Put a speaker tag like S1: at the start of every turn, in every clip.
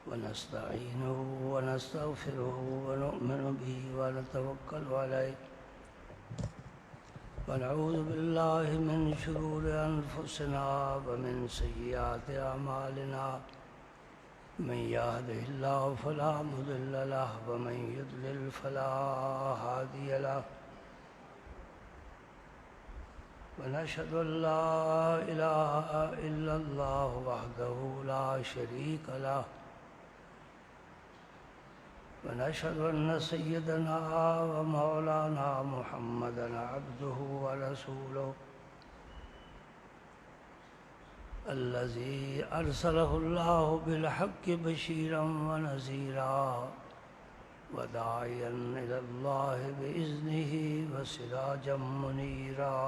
S1: ونستعينه ونستغفره ونؤمن به ونتوكل عليه ونعوذ بالله من شرور أنفسنا ومن سيئات أعمالنا من يهده الله فلا مضل له ومن يضلل فلا هادي له ونشهد أن لا إله إلا الله وحده لا شريك له ونشهد أن سيدنا ومولانا محمدا عبده ورسوله الذي أرسله الله بالحق بشيرا ونذيرا وداعيا إلى الله بإذنه وسراجا منيرا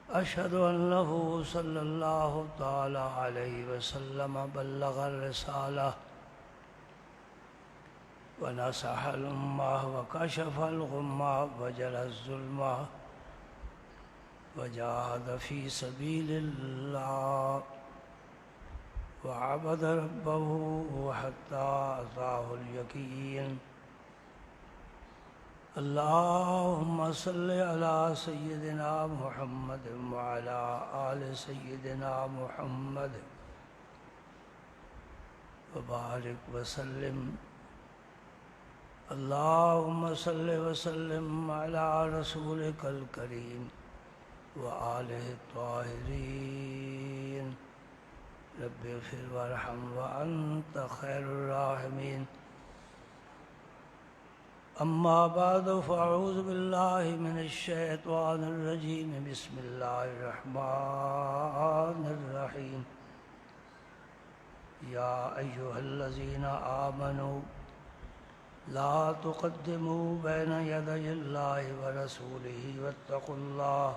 S1: أشهد أنه صلى الله تعالى عليه وسلم بلغ الرسالة ونصح الأمة وكشف الغمة وجل الظلمة وجاهد في سبيل الله وعبد ربه حتى أتاه اليقين اللهم صل على سيدنا محمد وعلى آل سيدنا محمد وبارك وسلم اللهم صل وسلم على رسولك الكريم وآله الطاهرين رب اغفر وارحم وأنت خير الراحمين أما بعد فأعوذ بالله من الشيطان الرجيم بسم الله الرحمن الرحيم يا أيها الذين آمنوا لا تقدموا بين يدي الله ورسوله واتقوا الله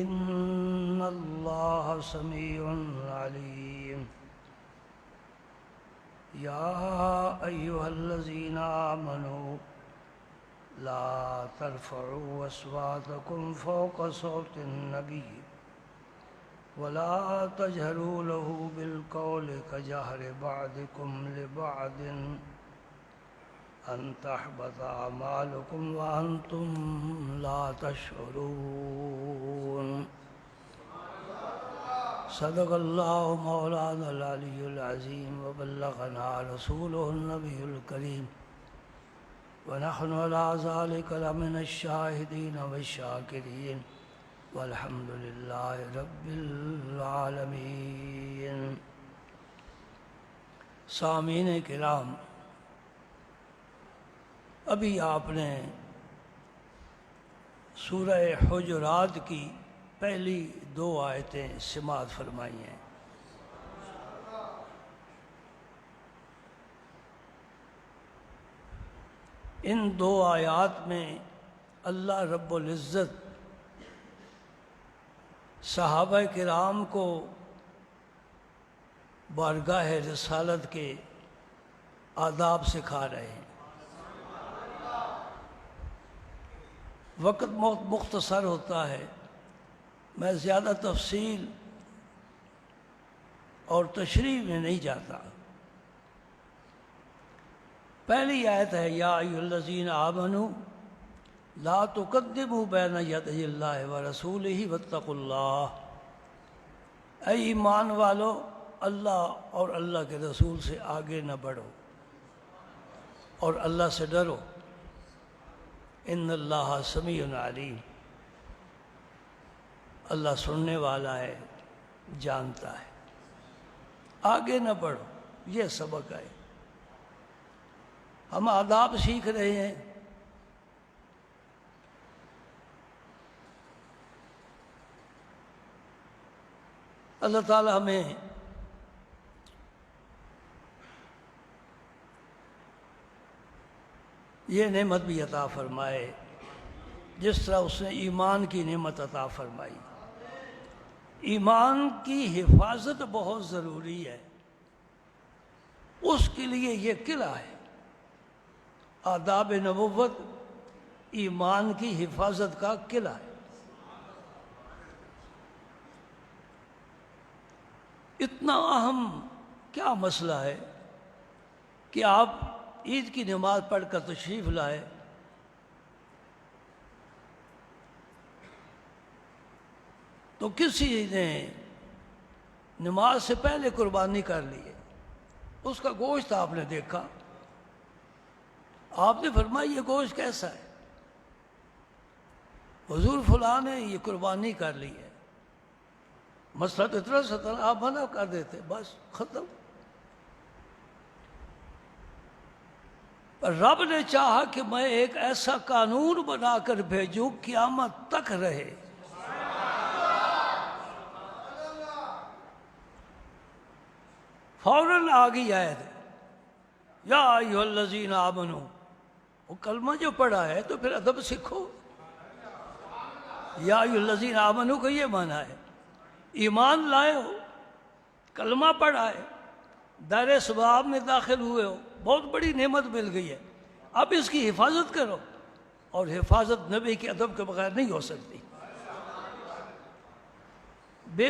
S1: إن الله سميع عليم يا أيها الذين آمنوا لا ترفعوا أصواتكم فوق صوت النبي ولا تجهروا له بالقول كجهر بعضكم لبعض أن تحبط أعمالكم وأنتم لا تشعرون صدق الله مولانا العلي العظيم وبلغنا رسوله النبي الكريم ونحن على ذلك لمن الشاهدين والشاكرين والحمد لله رب العالمين. سامعین کرام، ابھی آپ نے سورہ حجرات کی پہلی 2 آیتیں سماعت فرمائی ہیں. ان 2 آیات میں اللہ رب العزت صحابہ کرام کو بارگاہ رسالت کے آداب سکھا رہے ہیں. وقت بہت مختصر ہوتا ہے، میں زیادہ تفصیل اور تشریح میں نہیں جاتا. پہلی آیت ہے یا ایھا الذین آمنوا لا تقدموا بین یدی اللہ ورسولہ واتقوا اللہ. اے ایمان والو، اللہ اور اللہ کے رسول سے آگے نہ بڑھو اور اللہ سے ڈرو. ان اللہ سمیع علیم، اللہ سننے والا ہے، جانتا ہے. آگے نہ بڑھو، یہ سبق ہے. ہم آداب سیکھ رہے ہیں. اللہ تعالی ہمیں یہ نعمت بھی عطا فرمائے جس طرح اس نے ایمان کی نعمت عطا فرمائی. ایمان کی حفاظت بہت ضروری ہے، اس کے لیے یہ قلعہ ہے. آداب نبوت ایمان کی حفاظت کا قلعہ ہے. اتنا اہم کیا مسئلہ ہے کہ آپ عید کی نماز پڑھ کر تشریف لائے، تو کسی نے نماز سے پہلے قربانی کر لی ہے، اس کا گوشت آپ نے دیکھا، آپ نے فرمایا یہ گوشت کیسا ہے؟ حضور فلاں نے یہ قربانی کر لی ہے۔ مسئلہ تو اتنا سا تھا، آپ منع کر دیتے، بس ختم۔ پر رب نے چاہا کہ میں ایک ایسا قانون بنا کر بھیجوں قیامت تک رہے۔ فوراً آ گئی آیت یا ایھا الذین آمنو، وہ کلمہ جو پڑھا ہے تو پھر ادب سیکھو۔ یا ایھا الذین آمنو کا یہ معنی ہے ایمان لائے ہو، کلمہ پڑھا ہے، دائرۂ ثواب میں داخل ہوئے ہو، بہت بڑی نعمت مل گئی ہے، اب اس کی حفاظت کرو، اور حفاظت نبی کے ادب کے بغیر نہیں ہو سکتی۔ بے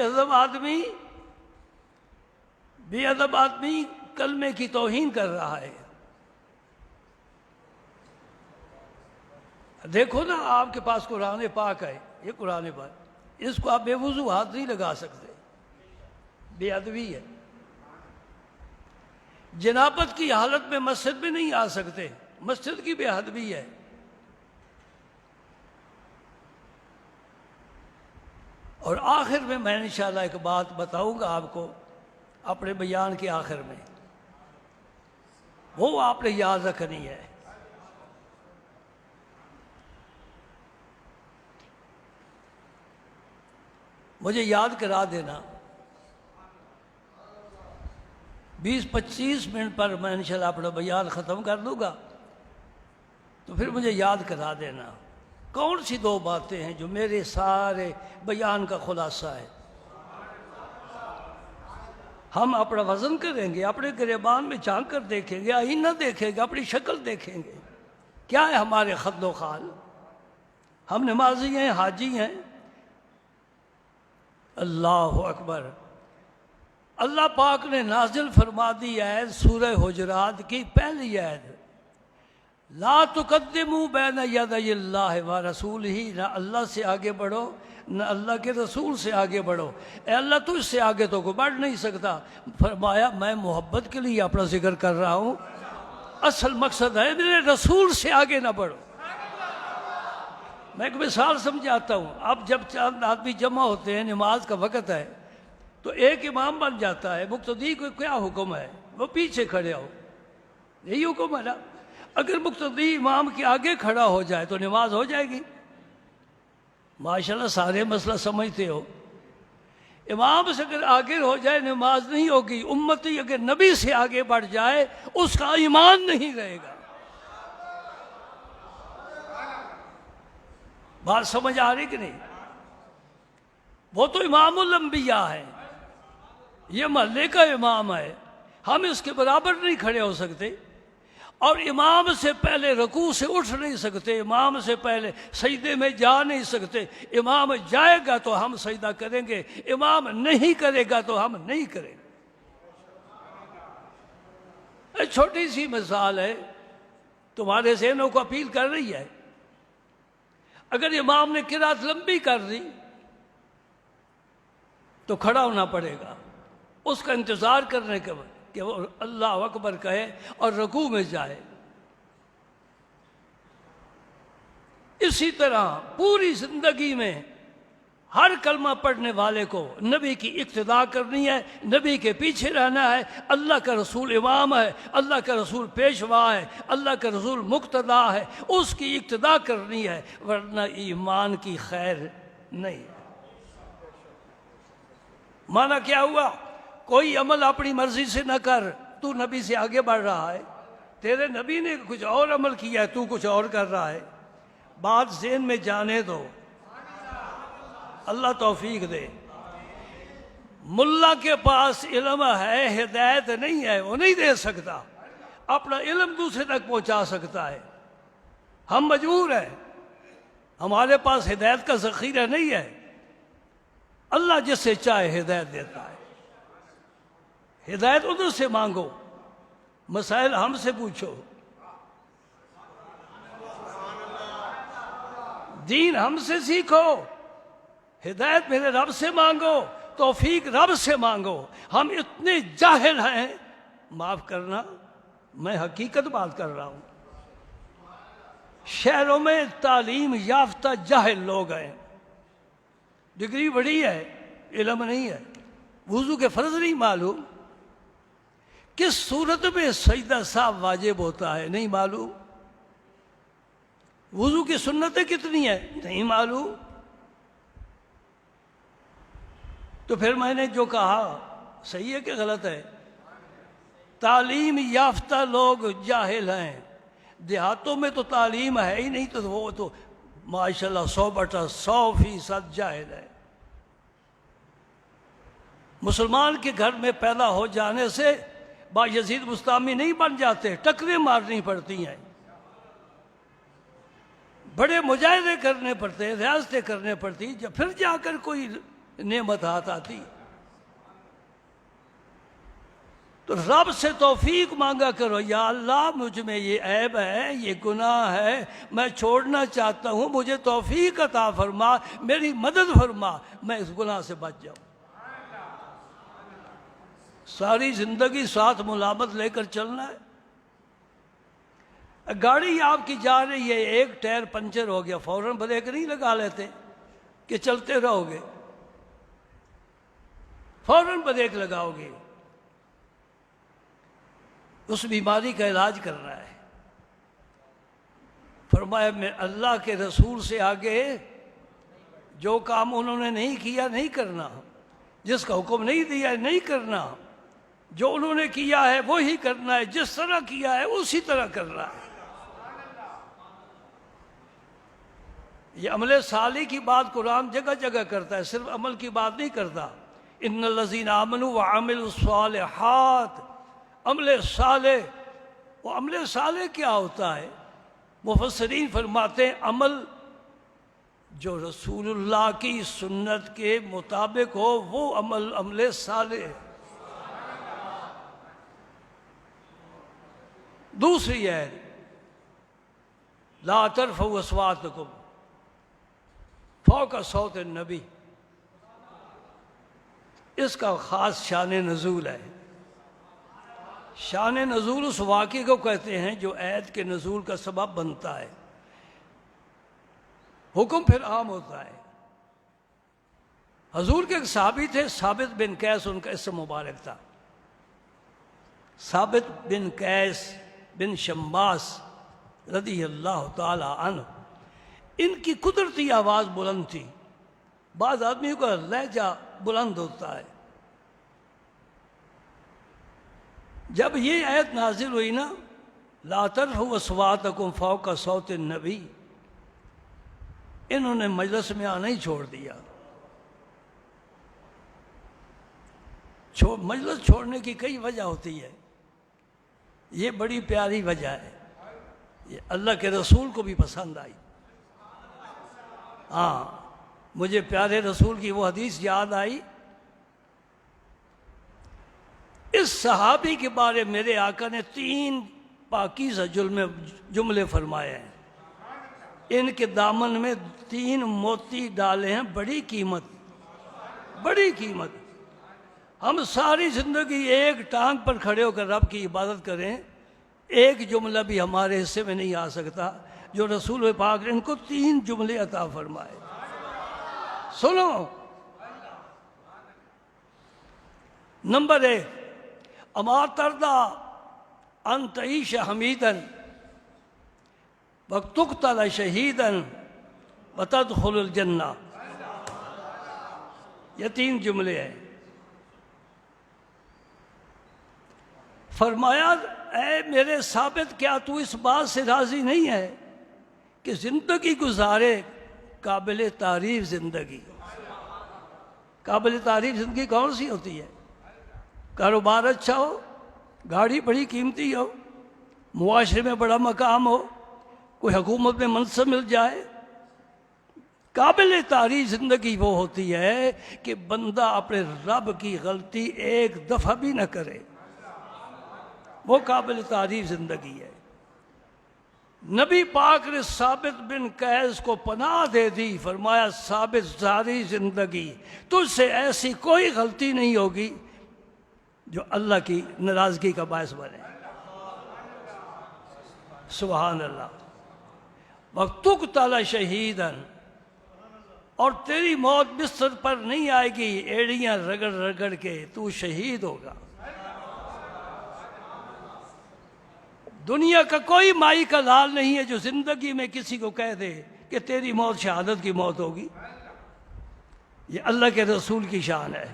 S1: ادب آدمی کلمے کی توہین کر رہا ہے۔ دیکھو نا، آپ کے پاس قرآن پاک ہے، یہ قرآن پاک، اس کو آپ بے وضو ہاتھ نہیں لگا سکتے، بے ادبی ہے۔ جنابت کی حالت میں مسجد میں نہیں آ سکتے، مسجد کی بے ادبی ہے۔ اور آخر میں انشاءاللہ ایک بات بتاؤں گا آپ کو اپنے بیان کے آخر میں، وہ آپ نے یاد رکھنی ہے۔ مجھے یاد کرا دینا، 20-25 منٹ پر میں انشاءاللہ اپنا بیان ختم کر دوں گا، تو پھر مجھے یاد کرا دینا کون سی 2 باتیں ہیں جو میرے سارے بیان کا خلاصہ ہے۔ ہم اپنا وزن کریں گے، اپنے گریبان میں جھانک کر دیکھیں گے، آئینہ دیکھیں گے، اپنی شکل دیکھیں گے، کیا ہے ہمارے خد و خال؟ ہم نمازی ہیں، حاجی ہیں؟ اللہ اکبر۔ اللہ پاک نے نازل فرما دی آیت سورہ حجرات کی پہلی آیت، لا تقدموا بین یدی اللہ ورسولہ، نہ اللہ سے آگے بڑھو نہ اللہ کے رسول سے آگے بڑھو۔ اے اللہ تجھ سے آگے تو کوئی بڑھ نہیں سکتا۔ فرمایا میں محبت کے لیے اپنا ذکر کر رہا ہوں، اصل مقصد ہے میرے رسول سے آگے نہ بڑھو۔ میں ایک مثال سمجھاتا ہوں، اب جب چند آدمی جمع ہوتے ہیں، نماز کا وقت ہے، تو ایک امام بن جاتا ہے، مقتدی کو کیا حکم ہے؟ وہ پیچھے کھڑے ہو، یہی حکم ہے نا۔ اگر مقتدی امام کے آگے کھڑا ہو جائے تو نماز ہو جائے گی۔ ماشاءاللہ سارے مسئلہ سمجھتے ہو۔ امام سے اگر آگے ہو جائے نماز نہیں ہوگی، امتی اگر نبی سے آگے بڑھ جائے اس کا ایمان نہیں رہے گا۔ بات سمجھ آ رہی کہ نہیں؟ وہ تو امام الانبیاء ہے، یہ محلے کا امام ہے، ہم اس کے برابر نہیں کھڑے ہو سکتے، اور امام سے پہلے رکوع سے اٹھ نہیں سکتے، امام سے پہلے سجدے میں جا نہیں سکتے۔ امام جائے گا تو ہم سجدہ کریں گے، امام نہیں کرے گا تو ہم نہیں کریں گے۔ ایک چھوٹی سی مثال ہے، تمہارے ذہنوں کو اپیل کر رہی ہے۔ اگر امام نے قرات لمبی کر دی تو کھڑا ہونا پڑے گا، اس کا انتظار کرنے کے بعد کہ وہ اللہ اکبر کہے اور رکوع میں جائے۔ اسی طرح پوری زندگی میں ہر کلمہ پڑھنے والے کو نبی کی اقتداء کرنی ہے، نبی کے پیچھے رہنا ہے۔ اللہ کا رسول امام ہے، اللہ کا رسول پیشوا ہے، اللہ کا رسول مقتدا ہے، اس کی اقتداء کرنی ہے، ورنہ ایمان کی خیر نہیں۔ معنی کیا ہوا؟ کوئی عمل اپنی مرضی سے نہ کر، تو نبی سے آگے بڑھ رہا ہے، تیرے نبی نے کچھ اور عمل کیا ہے، تو کچھ اور کر رہا ہے۔ بات ذہن میں جانے دو، اللہ توفیق دے۔ ملا کے پاس علم ہے، ہدایت نہیں ہے، وہ نہیں دے سکتا، اپنا علم دوسرے تک پہنچا سکتا ہے۔ ہم مجبور ہیں، ہمارے پاس ہدایت کا ذخیرہ نہیں ہے، اللہ جس سے چاہے ہدایت دیتا ہے۔ ہدایت ادھر سے مانگو، مسائل ہم سے پوچھو، دین ہم سے سیکھو، ہدایت میرے رب سے مانگو، توفیق رب سے مانگو۔ ہم اتنے جاہل ہیں، معاف کرنا میں حقیقت بات کر رہا ہوں، شہروں میں تعلیم یافتہ جاہل لوگ ہیں، ڈگری بڑی ہے، علم نہیں ہے، وضو کے فرض نہیں معلوم، کس صورت میں سجدہ صاحب واجب ہوتا ہے نہیں معلوم، وضو کی سنتیں کتنی ہیں نہیں معلوم۔ تو پھر میں نے جو کہا صحیح ہے کہ غلط ہے؟ تعلیم یافتہ لوگ جاہل ہیں، دیہاتوں میں تو تعلیم ہے ہی نہیں، تو وہ تو ماشاءاللہ 100% جاہل ہے۔ مسلمان کے گھر میں پیدا ہو جانے سے بایزید بستامی نہیں بن جاتے، ٹکریں مارنی پڑتی ہیں، بڑے مجاہدے کرنے پڑتے ہیں، ریاضتیں کرنے پڑتی، پھر جا کر کوئی نعمت ہاتھ آتی۔ تو رب سے توفیق مانگا کرو، یا اللہ مجھ میں یہ عیب ہے، یہ گناہ ہے، میں چھوڑنا چاہتا ہوں، مجھے توفیق عطا فرما، میری مدد فرما، میں اس گناہ سے بچ جاؤں۔ ساری زندگی ساتھ ملامت لے کر چلنا ہے۔ گاڑی آپ کی جا رہی ہے، ایک ٹائر پنچر ہو گیا، فوراً بریک نہیں لگا لیتے کہ چلتے رہو گے، فوراً بریک لگاؤ گے۔ اس بیماری کا علاج کرنا ہے۔ فرمایا میں اللہ کے رسول سے آگے جو کام انہوں نے نہیں کیا نہیں کرنا، جس کا حکم نہیں دیا ہے نہیں کرنا، جو انہوں نے کیا ہے وہی کرنا ہے، جس طرح کیا ہے اسی طرح کرنا ہے۔ یہ عمل صالح کی بات قرآن جگہ جگہ کرتا ہے، صرف عمل کی بات نہیں کرتا۔ ان الذین آمنوا وعملوا الصالحات، عمل صالح، وہ عمل صالح کیا ہوتا ہے؟ مفسرین فرماتے ہیں عمل جو رسول اللہ کی سنت کے مطابق ہو، وہ عمل صالح ہے۔ دوسری ہے لا ترفعوا اصواتکم فوق صوت النبی، اس کا خاص شان نزول ہے۔ شان نزول اس واقعے کو کہتے ہیں جو آیت کے نزول کا سبب بنتا ہے، حکم پھر عام ہوتا ہے۔ حضور کے ایک صحابی تھے، ثابت بن قیس ان کا اسم مبارک تھا، ثابت بن قیس بن شماس رضی اللہ تعالی عنہ۔ ان کی قدرتی آواز بلند تھی، بعض آدمیوں کا لہجہ بلند ہوتا ہے۔ جب یہ آیت نازل ہوئی نا لا ترفعوا اصواتکم فوق صوت النبی، انہوں نے مجلس میں آنا ہی چھوڑ دیا۔ مجلس چھوڑنے کی کئی وجہ ہوتی ہے، یہ بڑی پیاری وجہ ہے، یہ اللہ کے رسول کو بھی پسند آئی۔ ہاں، مجھے پیارے رسول کی وہ حدیث یاد آئی، اس صحابی کے بارے میرے آقا نے 3 پاکیزہ جملے فرمائے ہیں۔ ان کے دامن میں 3 موتی ڈالے ہیں، بڑی قیمت، بڑی قیمت۔ ہم ساری زندگی ایک ٹانگ پر کھڑے ہو کر رب کی عبادت کریں، ایک جملہ بھی ہمارے حصے میں نہیں آ سکتا جو رسول پاک نے ان کو 3 جملے عطا فرمائے۔ سنو، نمبر 1، اما ترضی ان تعیش حمیدا وتقتل شہیدا وتدخل الجنہ، یہ 3 جملے ہیں۔ فرمایا اے میرے ثابت، کیا تو اس بات سے راضی نہیں ہے کہ زندگی گزارے قابل تعریف زندگی؟ قابل تعریف زندگی کون سی ہوتی ہے؟ کاروبار اچھا ہو، گاڑی بڑی قیمتی ہو، معاشرے میں بڑا مقام ہو، کوئی حکومت میں منصب مل جائے، قابل تعریف زندگی وہ ہوتی ہے کہ بندہ اپنے رب کی غلطی ایک دفعہ بھی نہ کرے، وہ قابل تعریف زندگی ہے۔ نبی پاک نے ثابت بن قیس کو پناہ دے دی، فرمایا ثابت ساری زندگی تجھ سے ایسی کوئی غلطی نہیں ہوگی جو اللہ کی ناراضگی کا باعث بنے۔ سبحان اللہ۔ وَتُقْتَلَ شَهِيدًا، اور تیری موت بستر پر نہیں آئے گی ایڑیاں رگڑ رگڑ کے، تو شہید ہوگا۔ دنیا کا کوئی مائی کا لال نہیں ہے جو زندگی میں کسی کو کہہ دے کہ تیری موت شہادت کی موت ہوگی۔ یہ اللہ کے رسول کی شان ہے۔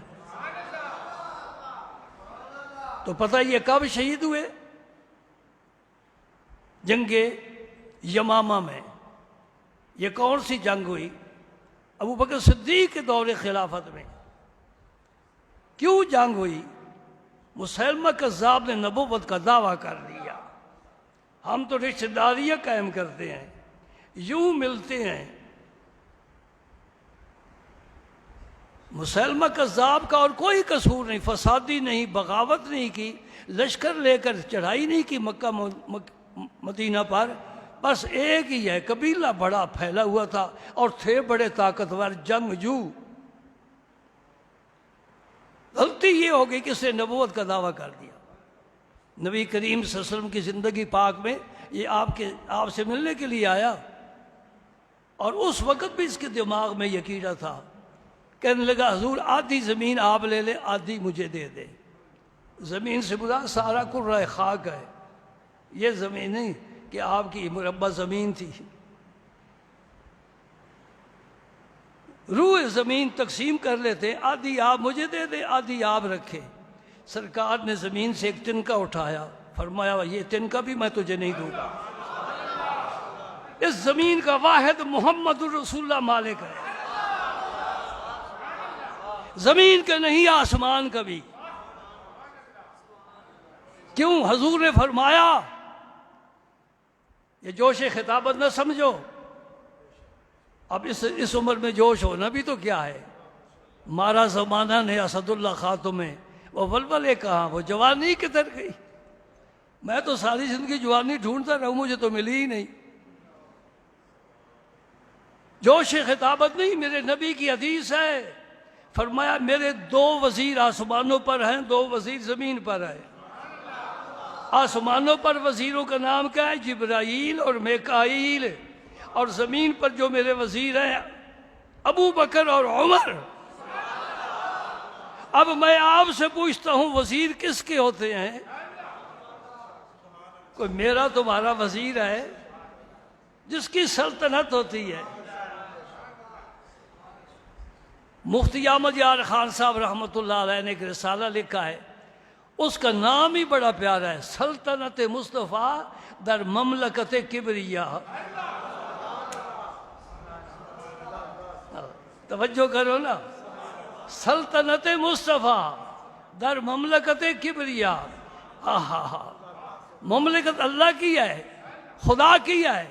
S1: تو پتہ یہ کب شہید ہوئے؟ جنگ یمامہ میں۔ یہ کون سی جنگ ہوئی؟ ابو بکر صدیق کے دور خلافت میں۔ کیوں جنگ ہوئی؟ مسیلمہ کذاب نے نبوت کا دعویٰ کر لیا۔ ہم تو رشتہ داریاں قائم کرتے ہیں، یوں ملتے ہیں۔ مسیلمہ کذاب کا اور کوئی قصور نہیں، فسادی نہیں، بغاوت نہیں کی، لشکر لے کر چڑھائی نہیں کی مکہ مدینہ پر، بس ایک ہی ہے، قبیلہ بڑا پھیلا ہوا تھا اور تھے بڑے طاقتور جنگجو۔ غلطی یہ ہو گئی کہ اس نے نبوت کا دعویٰ کر دیا۔ نبی کریم صلی اللہ علیہ وسلم کی زندگی پاک میں یہ آپ سے ملنے کے لیے آیا، اور اس وقت بھی اس کے دماغ میں یہ کیڑا تھا، کہنے لگا حضور آدھی زمین آپ لے لیں، آدھی مجھے دے دیں۔ زمین سے مراد سارا قرہ خاک ہے، یہ زمین نہیں کہ آپ کی مربع زمین تھی۔ روح زمین تقسیم کر لیتے، آدھی آپ مجھے دے دیں، آدھی آپ رکھے۔ سرکار نے زمین سے ایک تنکا اٹھایا، فرمایا یہ تنکا بھی میں تجھے نہیں دوں گا۔ اس زمین کا واحد محمد الرسول اللہ مالک ہے، زمین کا نہیں، آسمان کا بھی۔ کیوں؟ حضور نے فرمایا، یہ جوش خطابت نہ سمجھو، اب اس عمر میں جوش ہونا بھی تو کیا ہے۔ مارا زمانہ نے اسد اللہ خاتم میں، وہ ولولے کہاں، وہ جوانی کدھر گئی؟ میں تو ساری زندگی جوانی ڈھونڈتا رہوں، مجھے تو ملی ہی نہیں۔ جوش خطابت نہیں، میرے نبی کی حدیث ہے، فرمایا میرے 2 وزیر آسمانوں پر ہیں، 2 وزیر زمین پر ہیں۔ آسمانوں پر وزیروں کا نام کیا ہے؟ جبرائیل اور میکائیل، اور زمین پر جو میرے وزیر ہیں ابو بکر اور عمر۔ اب میں آپ سے پوچھتا ہوں وزیر کس کے ہوتے ہیں؟ کوئی میرا تمہارا وزیر ہے جس کی سلطنت ہوتی ہے؟ مفتی احمد یار خان صاحب رحمۃ اللہ علیہ نے ایک رسالہ لکھا ہے، اس کا نام ہی بڑا پیارا ہے، سلطنت مصطفیٰ در مملکت کبریا۔ توجہ کرو نا، سلطنت مصطفیٰ در مملکت کبریا۔ مملکت اللہ کی ہے، خدا کی ہے،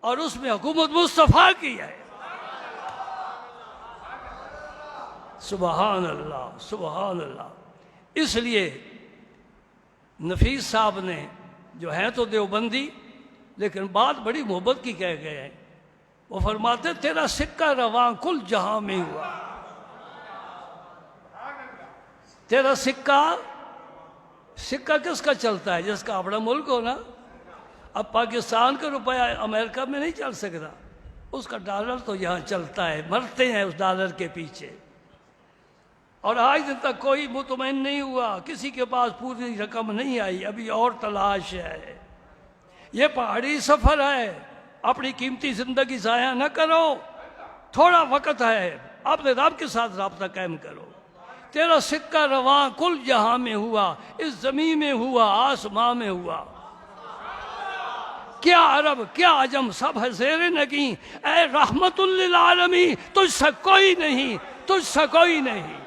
S1: اور اس میں حکومت مصطفیٰ کی ہے۔ سبحان اللہ، سبحان اللہ۔ اس لیے نفیس صاحب نے، جو ہیں تو دیوبندی لیکن بات بڑی محبت کی کہہ گئے ہیں، وہ فرماتے تیرا سکہ رواں کل جہاں میں ہوا۔ تیرا سکہ کس کا چلتا ہے؟ جس کا اپنا ملک ہو نا۔ اب پاکستان کا روپیہ امریکہ میں نہیں چل سکتا، اس کا ڈالر تو یہاں چلتا ہے، مرتے ہیں اس ڈالر کے پیچھے۔ اور آج دن تک کوئی مطمئن نہیں ہوا، کسی کے پاس پوری رقم نہیں آئی، ابھی اور تلاش ہے۔ یہ پہاڑی سفر ہے، اپنی قیمتی زندگی ضائع نہ کرو، تھوڑا وقت ہے، اپنے رب کے ساتھ رابطہ قائم کرو۔ تیرا سکہ رواں کل جہاں میں ہوا، اس زمین میں ہوا، آسمان میں ہوا۔ کیا عرب کیا عجم سب ہے زیر نگیں، اے رحمت للعالمین تجھ سے کوئی نہیں، تجھ سے کوئی نہیں۔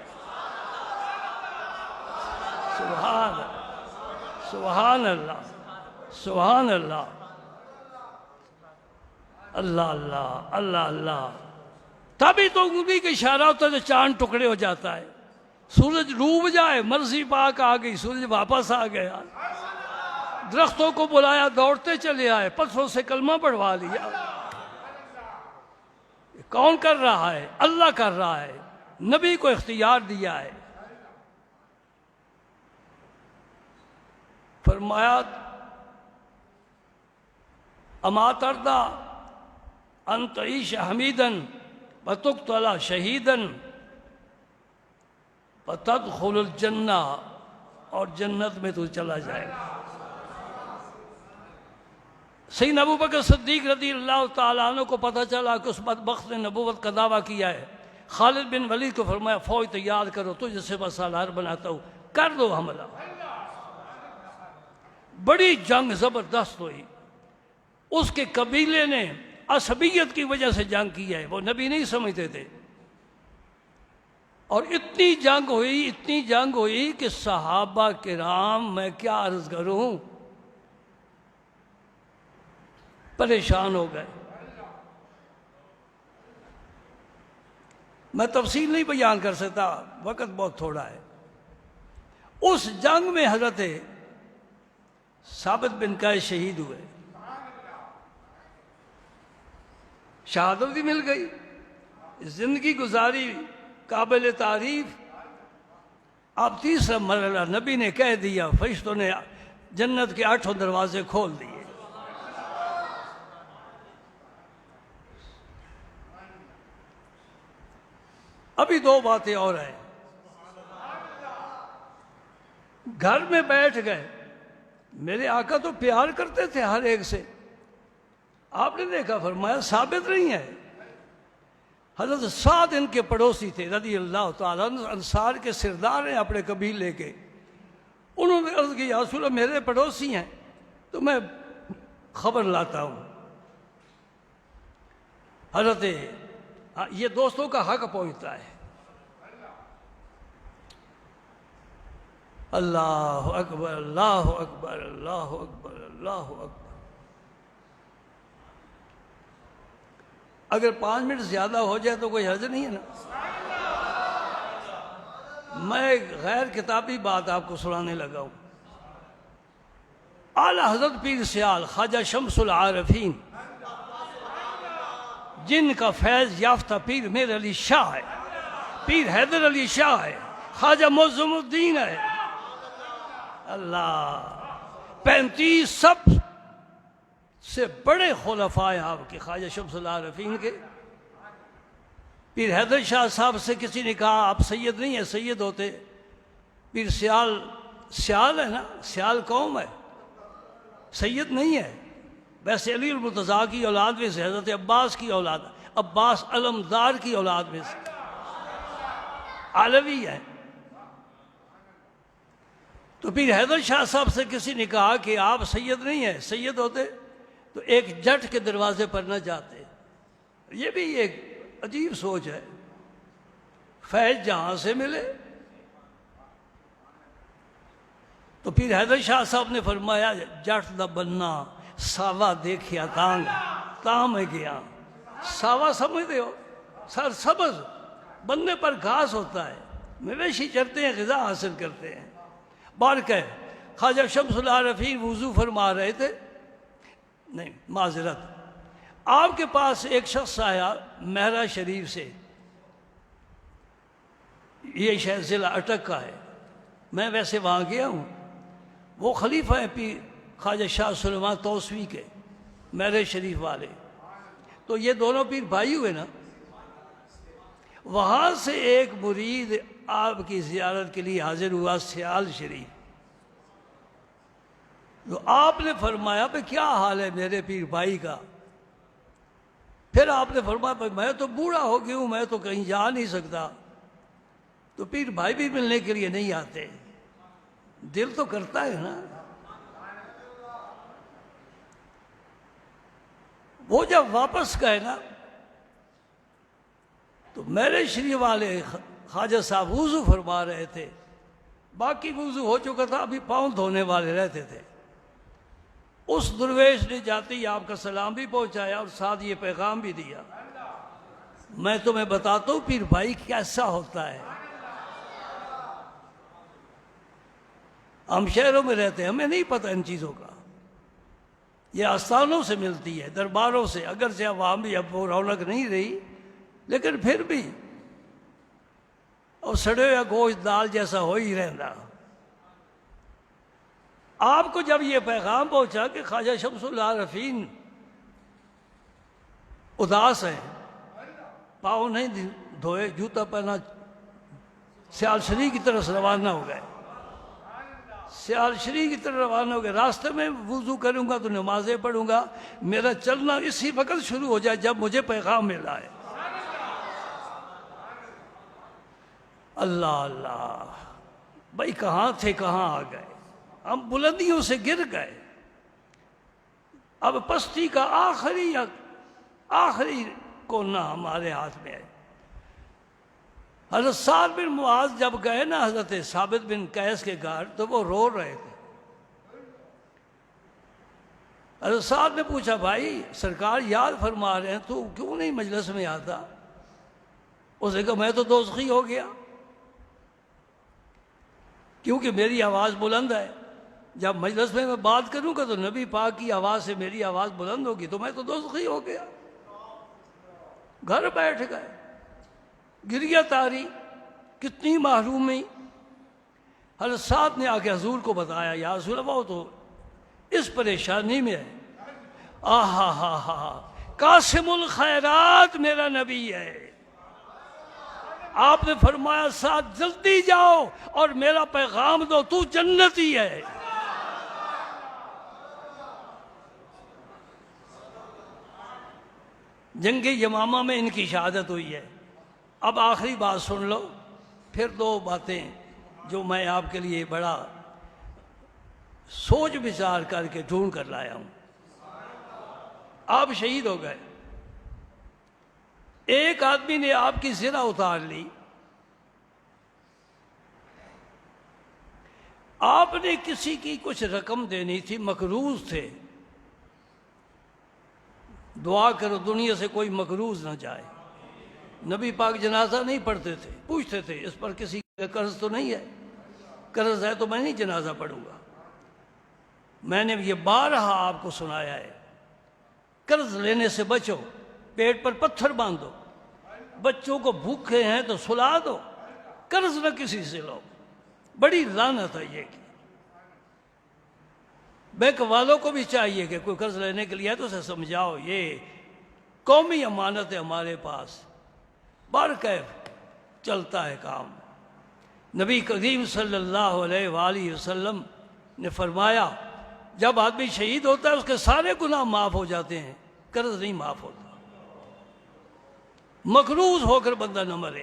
S1: سبحان اللہ، سبحان اللہ، سبحان اللہ، اللہ اللہ، اللہ اللہ، تبھی تو انگلی کا اشارہ ہوتا ہے تو چاند ٹکڑے ہو جاتا ہے. سورج ڈوب جائے مرضی پاک آ گئی، سورج واپس آ گیا. درختوں کو بلایا دوڑتے چلے آئے، پتھروں سے کلمہ پڑھوا لیا. کون کر رہا ہے؟ اللہ کر رہا ہے، نبی کو اختیار دیا ہے. فرمایا اما ترضى ان تعيش حمیدا وتقتل شہیدا وتدخل الجنہ، اور جنت میں تو چلا جائے گا. سیدنا ابو بکر صدیق رضی اللہ تعالیٰ عنہ کو پتہ چلا کہ اس بدبخت نے نبوت کا دعویٰ کیا ہے. خالد بن ولید کو فرمایا فوج تیار کرو، تجھے سے سالار بناتا ہوں، کر دو حملہ. بڑی جنگ زبردست ہوئی. اس کے قبیلے نے عصبیت کی وجہ سے جنگ کی ہے، وہ نبی نہیں سمجھتے تھے. اور اتنی جنگ ہوئی کہ صحابہ کرام، میں کیا عرض کروں، پریشان ہو گئے. میں تفصیل نہیں بیان کر سکتا، وقت بہت تھوڑا ہے. اس جنگ میں حضرت ثابت بن قیس شہید ہوئے، شہادت بھی مل گئی، زندگی گزاری قابل تعریف. اب تیسرا مرحلہ نبی نے کہہ دیا، فرشتوں نے جنت کے 8 دروازے کھول دیے. ابھی 2 باتیں اور ہیں. گھر میں بیٹھ گئے، میرے آقا تو پیار کرتے تھے ہر ایک سے. آپ نے دیکھا، فرمایا ثابت نہیں ہے. حضرت سعد ان کے پڑوسی تھے رضی اللہ تعالیٰ عنہ، انصار کے سردار ہیں اپنے قبیلے کے. انہوں نے عرض کی یا رسول اللہ میرے پڑوسی ہیں تو میں خبر لاتا ہوں. حضرت یہ دوستوں کا حق پہنچتا ہے. اللہ اکبر اللہ اکبر اللہ اکبر اللہ اکبر. اگر 5 منٹ زیادہ ہو جائے تو کوئی حرج نہیں ہے نا. میں ایک غیر کتابی بات آپ کو سنانے لگا ہوں. اعلیٰ حضرت پیر سیال خواجہ شمس العارفین، جن کا فیض یافتہ پیر میر علی شاہ ہے، پیر حیدر علی شاہ ہے، خواجہ معظم الدین ہے. اللہ 35 سب سے بڑے خلفاء ہیں آپ کے، خواجہ شمس العارفین کے. پیر حیدر شاہ صاحب سے کسی نے کہا آپ سید نہیں ہیں، سید ہوتے. پیر سیال ہے نا، سیال قوم ہے، سید نہیں ہے. ویسے علی المرتضیٰ کی اولاد میں سے، حضرت عباس کی اولاد، عباس علمدار کی اولاد میں سے علوی ہے. تو پیر حیدر شاہ صاحب سے کسی نے کہا کہ آپ سید نہیں ہیں، سید ہوتے تو ایک جٹ کے دروازے پر نہ جاتے. یہ بھی ایک عجیب سوچ ہے. فیض جہاں سے ملے. تو پیر حیدر شاہ صاحب نے فرمایا جٹ نہ بننا، ساوا دیکھیا تاں میں گیا. ساوا سمجھتے ہو؟ سر سبز، بننے پر گھاس ہوتا ہے، مویشی چرتے ہیں، غذا حاصل کرتے ہیں. بارکہ خواجہ شمس العارفین وضو فرما رہے تھے، نہیں معذرت، آپ کے پاس ایک شخص آیا مہرہ شریف سے. یہ شہر ضلع اٹک کا ہے، میں ویسے وہاں گیا ہوں. وہ خلیفہ ہیں پیر خواجہ شاہ سلیمان توسوی کے، مہرہ شریف والے. تو یہ دونوں پیر بھائی ہوئے نا. وہاں سے ایک مرید آپ کی زیارت کے لیے حاضر ہوا سیال شریف. تو آپ نے فرمایا بھئی کیا حال ہے میرے پیر بھائی کا؟ پھر آپ نے فرمایا بھئی میں تو بوڑھا ہو گیا ہوں، میں تو کہیں جا نہیں سکتا. تو پیر بھائی بھی ملنے کے لیے نہیں آتے. دل تو کرتا ہے نا. وہ جب واپس گئے نا تو میرے شریف والے خواجہ صاحب وضو فرما رہے تھے، باقی وضو ہو چکا تھا، ابھی پاؤں دھونے والے رہتے تھے. اس درویش نے جاتے ہی آپ کا سلام بھی پہنچایا اور ساتھ یہ پیغام بھی دیا. میں تمہیں بتاتا ہوں پیر بھائی کیسا ہوتا ہے. ہم شہروں میں رہتے ہیں، ہمیں نہیں پتہ ان چیزوں کا. یہ آستانوں سے ملتی ہے، درباروں سے. اگرچہ وہاں بھی اب وہ رونق نہیں رہی، لیکن پھر بھی اور سڑے ہوئے گوشت دال جیسا ہو ہی رہنا. آپ کو جب یہ پیغام پہنچا کہ خواجہ شمس اللہ عارفین اداس ہیں، پاؤں نہیں دھوئے، جوتا پہنا سیال شریف کی طرف روانہ ہو گئے. سیال شریف کی طرف روانہ ہو گئے. راستے میں وضو کروں گا تو نمازیں پڑھوں گا، میرا چلنا اسی وقت شروع ہو جائے جب مجھے پیغام ملا ہے. اللہ اللہ، بھائی کہاں تھے کہاں آ گئے. ہم بلندیوں سے گر گئے، اب پستی کا آخری کونا ہمارے ہاتھ میں ہے. حضرت سعد بن معاذ جب گئے نا حضرت ثابت بن قیس کے گھر تو وہ رو رہے تھے. حضرت سعد نے پوچھا بھائی سرکار یاد فرما رہے ہیں تو کیوں نہیں مجلس میں آتا؟ اس نے کہا میں تو دوزخی ہو گیا کیونکہ میری آواز بلند ہے. جب مجلس میں بات کروں گا تو نبی پاک کی آواز سے میری آواز بلند ہوگی تو میں تو دوزخی ہو گیا. گھر بیٹھ گئے، گریہ تاری، کتنی محرومی. حضرت سعد نے آ کے حضور کو بتایا یا رسول اللہ وہ تو اس پریشانی میں ہے. آہا ہا ہا، قاسم الخیرات میرا نبی ہے. آپ نے فرمایا سعد جلدی جاؤ اور میرا پیغام دو، تو جنتی ہے. جنگ یمامہ میں ان کی شہادت ہوئی ہے. اب آخری بات سن لو، پھر دو باتیں جو میں آپ کے لیے بڑا سوچ بچار کر کے ڈھونڈ کر لایا ہوں. آپ شہید ہو گئے، ایک آدمی نے آپ کی زرہ اتار لی. آپ نے کسی کی کچھ رقم دینی تھی، مقروض تھے. دعا کرو دنیا سے کوئی مقروض نہ جائے. نبی پاک جنازہ نہیں پڑھتے تھے، پوچھتے تھے اس پر کسی کا قرض تو نہیں ہے؟ قرض ہے تو میں نہیں جنازہ پڑھوں گا. میں نے یہ بارہا آپ کو سنایا ہے، قرض لینے سے بچو، پیٹ پر پتھر باندھو، بچوں کو بھوکے ہیں تو سلا دو، قرض نہ کسی سے لو. بڑی لعنت ہے یہ. بینک والوں کو بھی چاہیے کہ کوئی قرض لینے کے لیے ہے تو اسے سمجھاؤ یہ قومی امانت ہے ہمارے پاس. بارکیف چلتا ہے کام. نبی کریم صلی اللہ علیہ وآلہ وسلم نے فرمایا جب آدمی شہید ہوتا ہے اس کے سارے گناہ معاف ہو جاتے ہیں، قرض نہیں معاف ہوتا. مقروض ہو کر بندہ نہ مرے،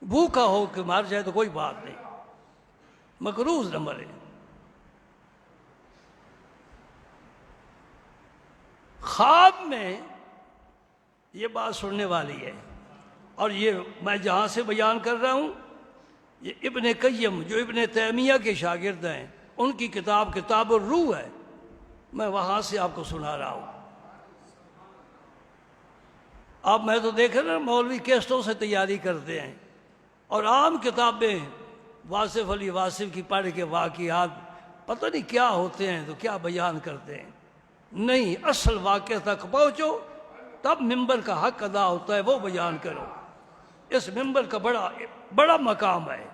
S1: بھوکا ہو کے مر جائے تو کوئی بات نہیں، مقروض نہ مرے. خواب میں یہ بات سننے والی ہے، اور یہ میں جہاں سے بیان کر رہا ہوں یہ ابن قیم جو ابن تیمیہ کے شاگرد ہیں ان کی کتاب کتاب الروح ہے، میں وہاں سے آپ کو سنا رہا ہوں. اب میں تو دیکھ رہا مولوی کیسٹوں سے تیاری کرتے ہیں اور عام کتابیں واصف علی واصف کی پڑھ کے واقعات پتہ نہیں کیا ہوتے ہیں تو کیا بیان کرتے ہیں. نہیں، اصل واقعہ تک پہنچو تب ممبر کا حق ادا ہوتا ہے، وہ بیان کرو. اس ممبر کا بڑا مقام ہے.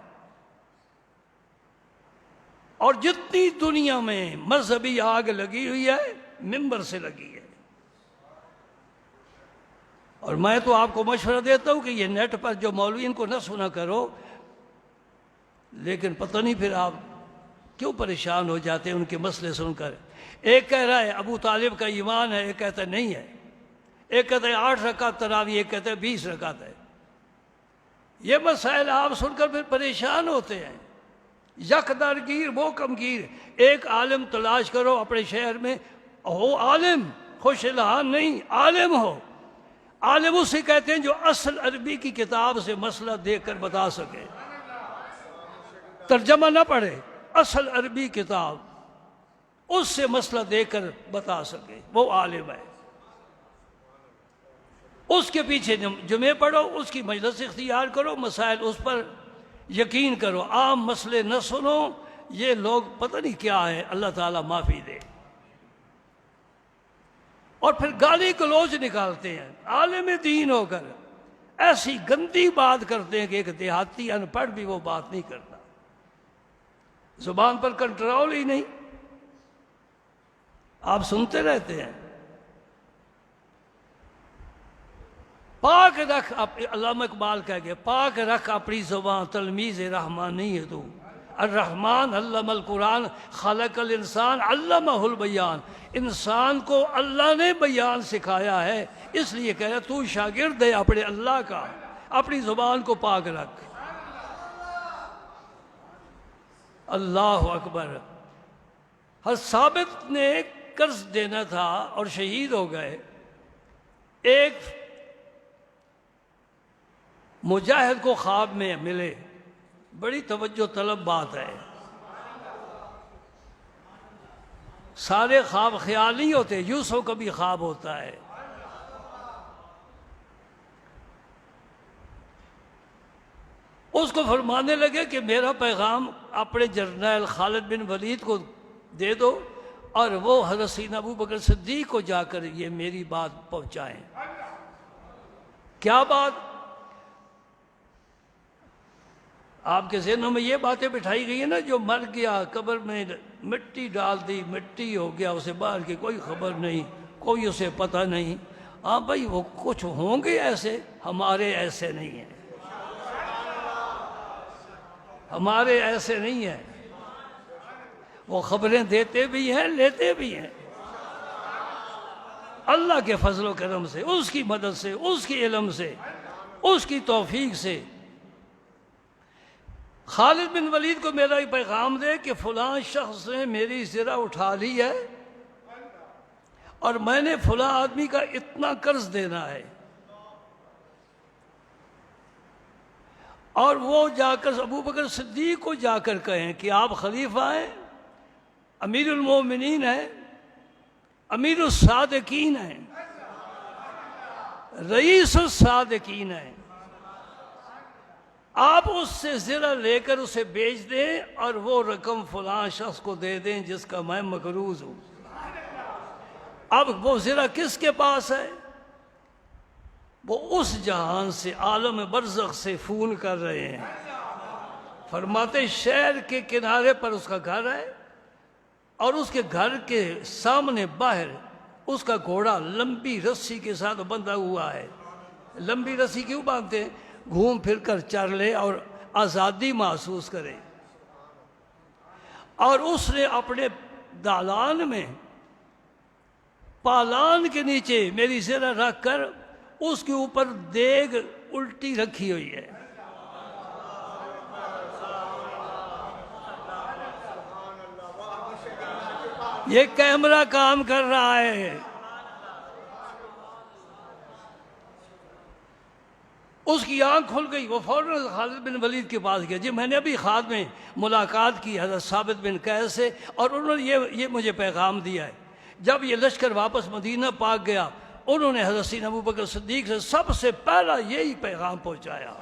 S1: اور جتنی دنیا میں مذہبی آگ لگی ہوئی ہے ممبر سے لگی ہے. اور میں تو آپ کو مشورہ دیتا ہوں کہ یہ نیٹ پر جو مولوین کو نہ سنا کرو، لیکن پتہ نہیں پھر آپ کیوں پریشان ہو جاتے ہیں ان کے مسئلے سن کر. ایک کہہ رہا ہے ابو طالب کا ایمان ہے، ایک کہتا ہے نہیں ہے. ایک کہتا ہے 8 رکعت تراویح، ایک کہتا ہے 20 رکعت ہے. یہ مسائل آپ سن کر پھر پریشان ہوتے ہیں. یک درگیر وہ کمگیر. ایک عالم تلاش کرو اپنے شہر میں، ہو عالم، خوش الہان نہیں، عالم ہو. عالم اسے کہتے ہیں جو اصل عربی کی کتاب سے مسئلہ دیکھ کر بتا سکے، ترجمہ نہ پڑھے، اصل عربی کتاب اس سے مسئلہ دیکھ کر بتا سکے، وہ عالم ہے. اس کے پیچھے جمعے پڑھو، اس کی مجلس اختیار کرو، مسائل اس پر یقین کرو، عام مسئلے نہ سنو۔ یہ لوگ پتہ نہیں کیا ہے، اللہ تعالیٰ معافی دے۔ اور پھر گالی گلوچ نکالتے ہیں، عالم دین ہو کر ایسی گندی بات کرتے ہیں کہ ایک دیہاتی ان پڑھ بھی وہ بات نہیں کرتا، زبان پر کنٹرول ہی نہیں، آپ سنتے رہتے ہیں۔ پاک رکھ، علامہ اقبال کہہ گئے، پاک رکھ اپنی زبان، تلمیذ رحمان نہیں ہے تو۔ الرحمن علم القرآن خلق الانسان علمہ البیان، انسان کو اللہ نے بیان سکھایا ہے، اس لیے کہہ رہا تو شاگرد ہے اپنے اللہ کا، اپنی زبان کو پاک رکھ۔ اللہ اکبر۔ حضرت ثابت نے قرض دینا تھا اور شہید ہو گئے۔ ایک مجاہد کو خواب میں ملے، بڑی توجہ طلب بات ہے، سارے خواب خیال نہیں ہوتے، یوسف کا بھی خواب ہوتا ہے۔ اس کو فرمانے لگے کہ میرا پیغام اپنے جرنیل خالد بن ولید کو دے دو اور وہ حضرت سیدنا ابو بکر صدیق کو جا کر یہ میری بات پہنچائیں۔ کیا بات؟ آپ کے ذہنوں میں یہ باتیں بٹھائی گئی ہیں نا، جو مر گیا قبر میں مٹی ڈال دی، مٹی ہو گیا، اسے باہر کی کوئی خبر نہیں، کوئی اسے پتہ نہیں۔ ہاں بھائی وہ کچھ ہوں گے ایسے، ہمارے ایسے نہیں ہیں، ہمارے ایسے نہیں ہیں، وہ خبریں دیتے بھی ہیں لیتے بھی ہیں، اللہ کے فضل و کرم سے، اس کی مدد سے، اس کی علم سے، اس کی توفیق سے۔ خالد بن ولید کو میرا پیغام دے کہ فلاں شخص نے میری زرہ اٹھا لی ہے اور میں نے فلاں آدمی کا اتنا قرض دینا ہے، اور وہ جا کر ابو بکر صدیق کو جا کر کہیں کہ آپ خلیفہ ہیں، امیر المومنین ہیں، امیر الصادقین ہیں، رئیس الصادقین ہیں، آپ اس سے زرہ لے کر اسے بیچ دیں اور وہ رقم فلاں شخص کو دے دیں جس کا میں مقروض ہوں۔ اب وہ زرہ کس کے پاس ہے؟ وہ اس جہان سے، عالم برزخ سے فون کر رہے ہیں۔ فرماتے شہر کے کنارے پر اس کا گھر ہے اور اس کے گھر کے سامنے باہر اس کا گھوڑا لمبی رسی کے ساتھ بندھا ہوا ہے۔ لمبی رسی کیوں باندھتے ہیں؟ گھوم پھر کر چر لے اور آزادی محسوس کرے۔ اور اس نے اپنے دالان میں پالان کے نیچے میری زرہ رکھ کر اس کے اوپر دیگ الٹی رکھی ہوئی ہے۔ یہ کیمرہ کام کر رہا ہے۔ اس کی آنکھ کھل گئی، وہ فوراً خالد بن ولید کے پاس گیا، جی میں نے ابھی خواب میں ملاقات کی حضرت ثابت بن قیس سے اور انہوں نے یہ مجھے پیغام دیا ہے۔ جب یہ لشکر واپس مدینہ پاک گیا، انہوں نے حضرت سیدنا ابو بکر صدیق سے سب سے پہلا یہی پیغام پہنچایا۔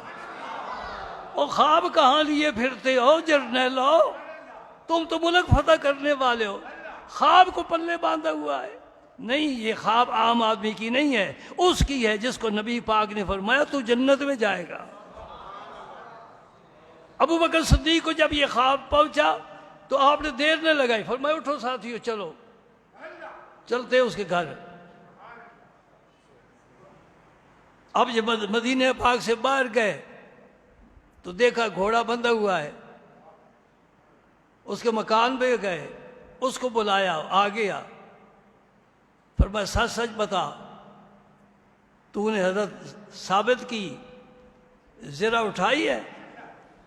S1: وہ خواب کہاں لیے پھرتے ہو جرنیلو، تم تو ملک فتح کرنے والے ہو، خواب کو پلے باندھا ہوا ہے۔ نہیں، یہ خواب عام آدمی کی نہیں ہے، اس کی ہے جس کو نبی پاک نے فرمایا تو جنت میں جائے گا۔ ابو بکر صدیق کو جب یہ خواب پہنچا تو آپ نے دیر نہ لگائی، فرمایا اٹھو ساتھیو چلو، چلتے اس کے گھر۔ اب جب مدینہ پاک سے باہر گئے تو دیکھا گھوڑا بندھا ہوا ہے، اس کے مکان پہ گئے، اس کو بلایا، آ گیا، فرمایا سچ سچ بتا، تو نے حضرت ثابت کی زرہ اٹھائی ہے؟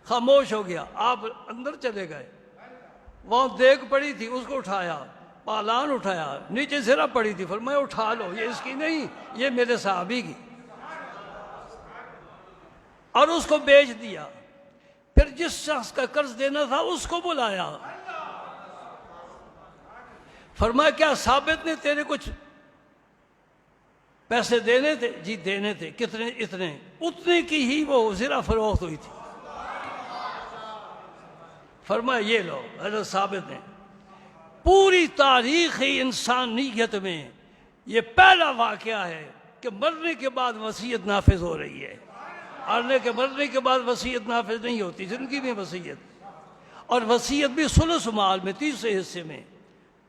S1: خاموش ہو گیا۔ آپ اندر چلے گئے، وہاں دیگ پڑی تھی، اس کو اٹھایا، پالان اٹھایا، نیچے زرہ پڑی تھی، فرمایا اٹھا لو، یہ اس کی نہیں، یہ میرے صحابی کی، اور اس کو بیچ دیا۔ پھر جس شخص کا قرض دینا تھا اس کو بلایا، فرمایا کیا ثابت نے تیرے کچھ پیسے دینے تھے؟ جی دینے تھے. کتنے؟ اتنے. اتنے کی ہی وہ زرہ فروخت ہوئی تھی. فرمایا یہ لو. حضرت ثابت نے پوری تاریخ انسانیت میں یہ پہلا واقعہ ہے کہ مرنے کے بعد وصیت نافذ ہو رہی ہے. مرنے کے بعد وصیت نافذ نہیں ہوتی، زندگی میں وصیت. اور وصیت بھی ثلث مال میں، تیسرے حصے میں،